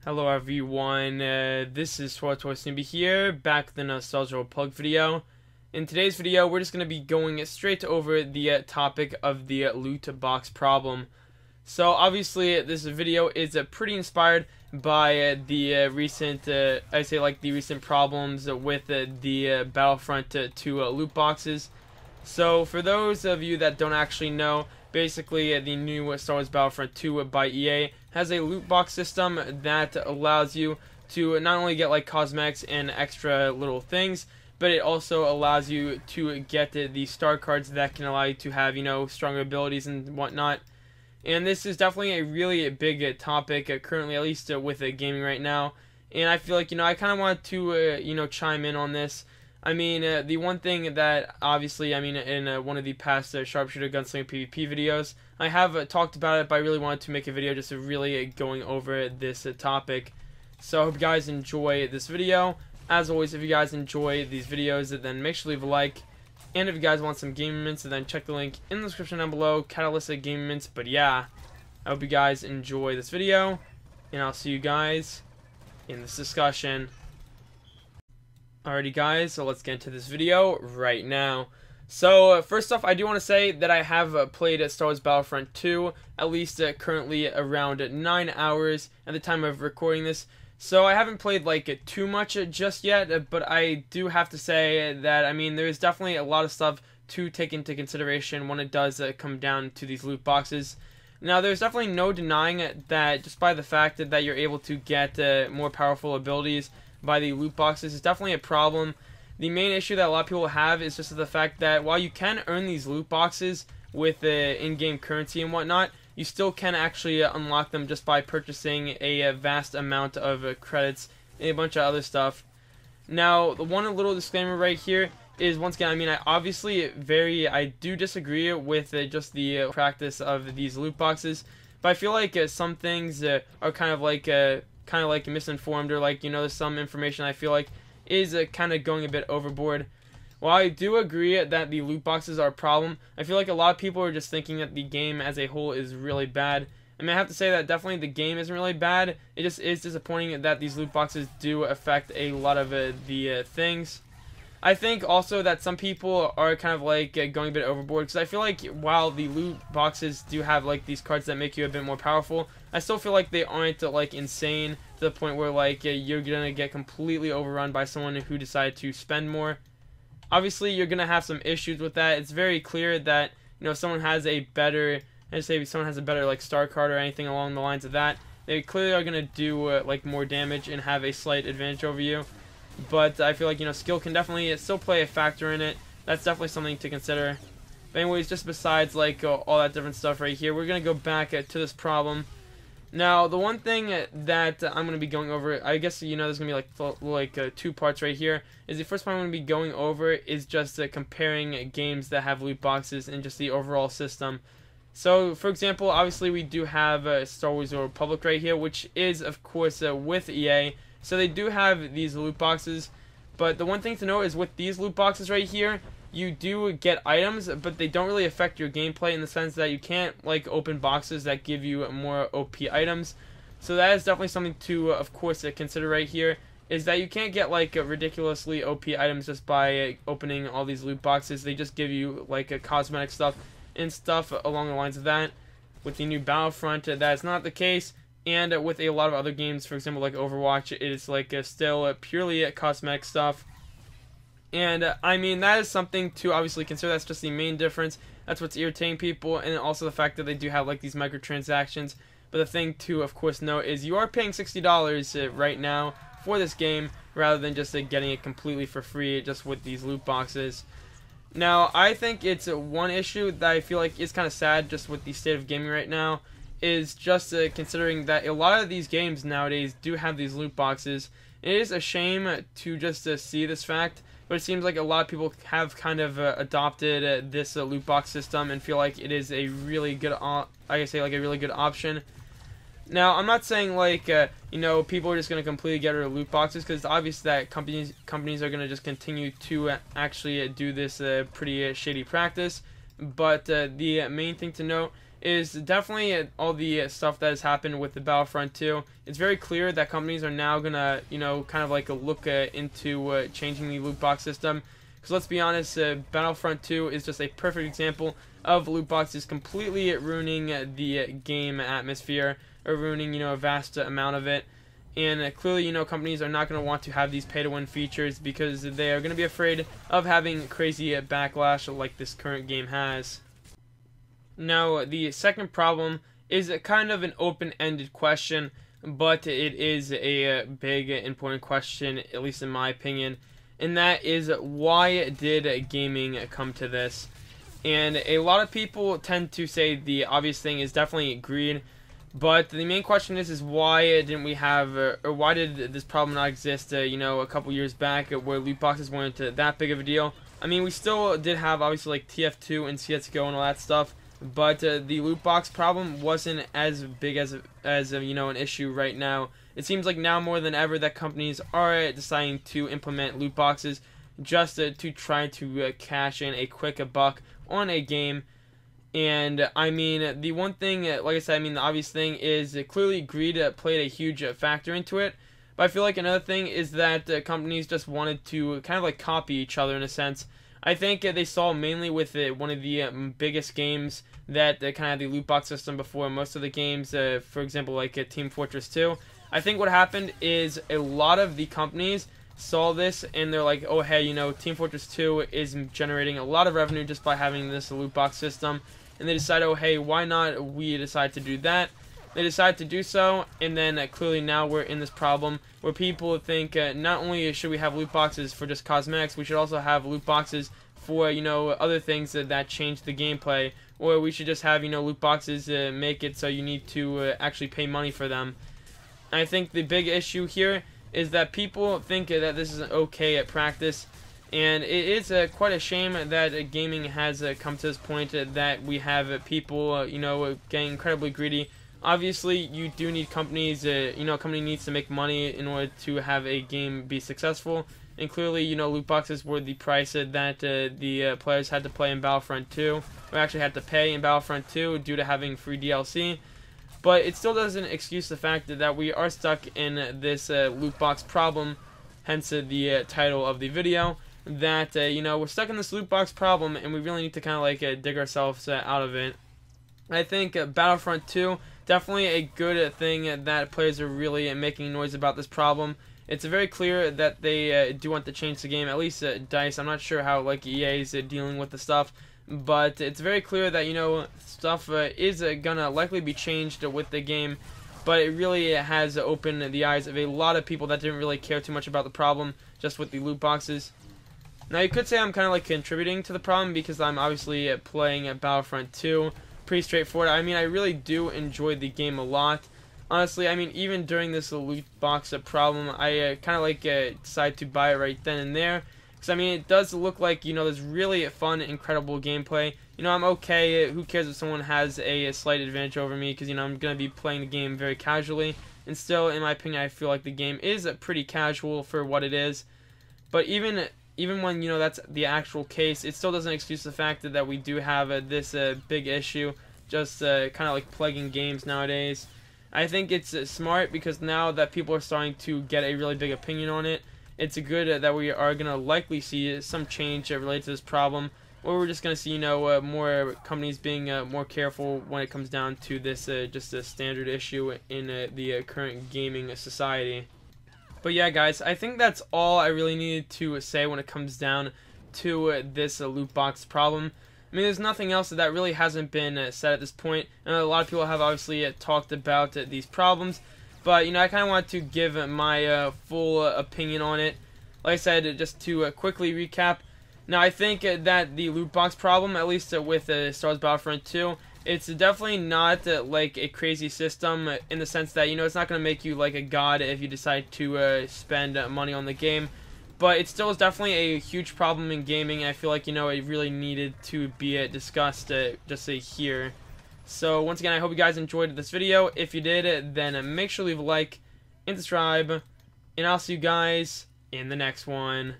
Hello everyone, this is Supersnoopy here, back with the Nostalgia Plug video. In today's video, we're just going to be going straight over the topic of the loot box problem. So obviously this video is pretty inspired by the recent, the recent problems with the Battlefront 2 loot boxes. So for those of you that don't actually know, basically the new Star Wars Battlefront 2 by EA has a loot box system that allows you to not only get like cosmetics and extra little things, but it also allows you to get the star cards that can allow you to have, stronger abilities and whatnot. And this is definitely a really big topic currently, at least with gaming right now. And I feel like, I kind of want to, chime in on this. I mean, the one thing that, obviously, in one of the past Sharpshooter Gunslinger PvP videos, I have talked about it, but I really wanted to make a video just really going over this topic. So I hope you guys enjoy this video. As always, if you guys enjoy these videos, then make sure to leave a like. And if you guys want some gaming mints, then check the link in the description down below, Catalyst Gaming Mints. But yeah, I hope you guys enjoy this video, and I'll see you guys in this discussion. Alrighty guys, so let's get into this video right now. So first off, I do want to say that I have played Star Wars Battlefront 2, at least currently around 9 hours at the time of recording this. So I haven't played like too much just yet, but I do have to say that, there's definitely a lot of stuff to take into consideration when it does come down to these loot boxes. Now, there's definitely no denying that just by the fact that you're able to get more powerful abilities by the loot boxes is definitely a problem. The main issue that a lot of people have is just the fact that while you can earn these loot boxes with in-game currency and whatnot, you still can actually unlock them just by purchasing a vast amount of credits and a bunch of other stuff. Now, the one little disclaimer right here is, once again, I do disagree with just the practice of these loot boxes, but I feel like some things are kind of like misinformed, or there's some information I feel like is kind of going a bit overboard. While I do agree that the loot boxes are a problem, I feel like a lot of people are just thinking that the game as a whole is really bad. I have to say that definitely the game isn't really bad. It just is disappointing that these loot boxes do affect a lot of the things. I think also that some people are kind of going a bit overboard, because I feel like while the loot boxes do have these cards that make you a bit more powerful, I still feel like they aren't insane to the point where you're gonna get completely overrun by someone who decided to spend more. Obviously, you're gonna have some issues with that. It's very clear that if someone has a better, star card or anything along the lines of that, they clearly are gonna do more damage and have a slight advantage over you. But I feel like skill can definitely still play a factor in it. That's definitely something to consider. But anyways, just besides all that different stuff right here, we're gonna go back to this problem. Now, the one thing that I'm going to be going over, I guess, there's going to be two parts right here, is the first part I'm going to be going over is just comparing games that have loot boxes and just the overall system. So, for example, obviously we do have Star Wars: The Old Republic right here, which is, of course, with EA. So they do have these loot boxes, but the one thing to note is with these loot boxes right here, you do get items, but they don't really affect your gameplay in the sense that you can't open boxes that give you more OP items. So that is definitely something to, of course, consider right here, is that you can't get ridiculously OP items just by opening all these loot boxes. They just give you cosmetic stuff and stuff along the lines of that. With the new Battlefront, that is not the case, and with a lot of other games, for example Overwatch, it is still purely cosmetic stuff. And that is something to obviously consider. That's just the main difference. That's what's irritating people, and also the fact that they do have these microtransactions. But the thing to, of course, note is you are paying $60 right now for this game, rather than just getting it completely for free just with these loot boxes. Now, I think it's one issue that I feel like is kind of sad just with the state of gaming right now, is just considering that a lot of these games nowadays do have these loot boxes. It is a shame to just see this fact, but it seems like a lot of people have kind of adopted this loot box system and feel like it is a really good, a really good option. Now, I'm not saying people are just going to completely get rid of loot boxes, because it's obvious that companies are going to just continue to actually do this pretty shady practice. But the main thing to note is definitely all the stuff that has happened with the Battlefront 2. It's very clear that companies are now gonna, kind of like look into changing the loot box system. Because let's be honest, Battlefront 2 is just a perfect example of loot boxes completely ruining the game atmosphere, or ruining, a vast amount of it. And clearly, companies are not going to want to have these pay-to-win features because they are going to be afraid of having crazy backlash like this current game has. Now, the second problem is kind of an open-ended question, but it is a big, important question, at least in my opinion. And that is, why did gaming come to this? And a lot of people tend to say the obvious thing is definitely greed. But the main question is why didn't we have, or why did this problem not exist, a couple years back where loot boxes weren't that big of a deal? I mean, we still did have, obviously, like TF2 and CSGO and all that stuff, but the loot box problem wasn't as big as an issue right now. It seems like now more than ever that companies are deciding to implement loot boxes just to try to cash in a quick buck on a game. And I mean, the one thing, like I said, I mean, the obvious thing is clearly greed played a huge factor into it. But I feel like another thing is that companies just wanted to kind of like copy each other in a sense. I think they saw mainly with one of the biggest games that kind of had the loot box system before most of the games, for example, like Team Fortress 2. I think what happened is a lot of the companies saw this and they're like, oh hey, Team Fortress 2 is generating a lot of revenue just by having this loot box system. And they decide, oh hey, why not we decide to do that? They decide to do so, and then clearly now we're in this problem where people think not only should we have loot boxes for just cosmetics, we should also have loot boxes for other things that change the gameplay, or we should just have loot boxes make it so you need to actually pay money for them. And I think the big issue here is that people think that this is okay at practice. And it is quite a shame that gaming has come to this point that we have people, getting incredibly greedy. Obviously, you do need companies, a company needs to make money in order to have a game be successful. And clearly, loot boxes were the price that the players had to play in Battlefront 2, or actually had to pay in Battlefront 2 due to having free DLC. But it still doesn't excuse the fact that we are stuck in this loot box problem, hence the title of the video. That we're stuck in this loot box problem and we really need to kind of like dig ourselves out of it. I think Battlefront 2 definitely a good thing that players are really making noise about this problem. It's very clear that they do want to change the game, at least DICE. I'm not sure how like EA is dealing with the stuff, but it's very clear that stuff is gonna likely be changed with the game. But it really has opened the eyes of a lot of people that didn't really care too much about the problem just with the loot boxes. Now you could say I'm kind of like contributing to the problem because I'm obviously playing Battlefront 2. Pretty straightforward. I mean, I really do enjoy the game a lot. Honestly, I mean, even during this loot box problem, I kind of like decide to buy it right then and there. Because I mean, it does look like there's really fun, incredible gameplay. I'm okay. Who cares if someone has a slight advantage over me? Because I'm gonna be playing the game very casually. And still, in my opinion, I feel like the game is pretty casual for what it is. But even when that's the actual case, it still doesn't excuse the fact that we do have this big issue just kind of like plaguing games nowadays. I think it's smart because now that people are starting to get a really big opinion on it, it's good that we are going to likely see some change related to this problem, or we're just going to see more companies being more careful when it comes down to this just a standard issue in the current gaming society. But yeah, guys, I think that's all I really needed to say when it comes down to this loot box problem. I mean, there's nothing else that really hasn't been said at this point. And a lot of people have obviously talked about these problems. But, I kind of want to give my full opinion on it. Like I said, just to quickly recap. Now, I think that the loot box problem, at least with Star Wars Battlefront 2, it's definitely not like a crazy system in the sense that, it's not going to make you like a god if you decide to spend money on the game. But it still is definitely a huge problem in gaming. I feel like, it really needed to be discussed just here. So, once again, I hope you guys enjoyed this video. If you did, then make sure to leave a like and subscribe. And I'll see you guys in the next one.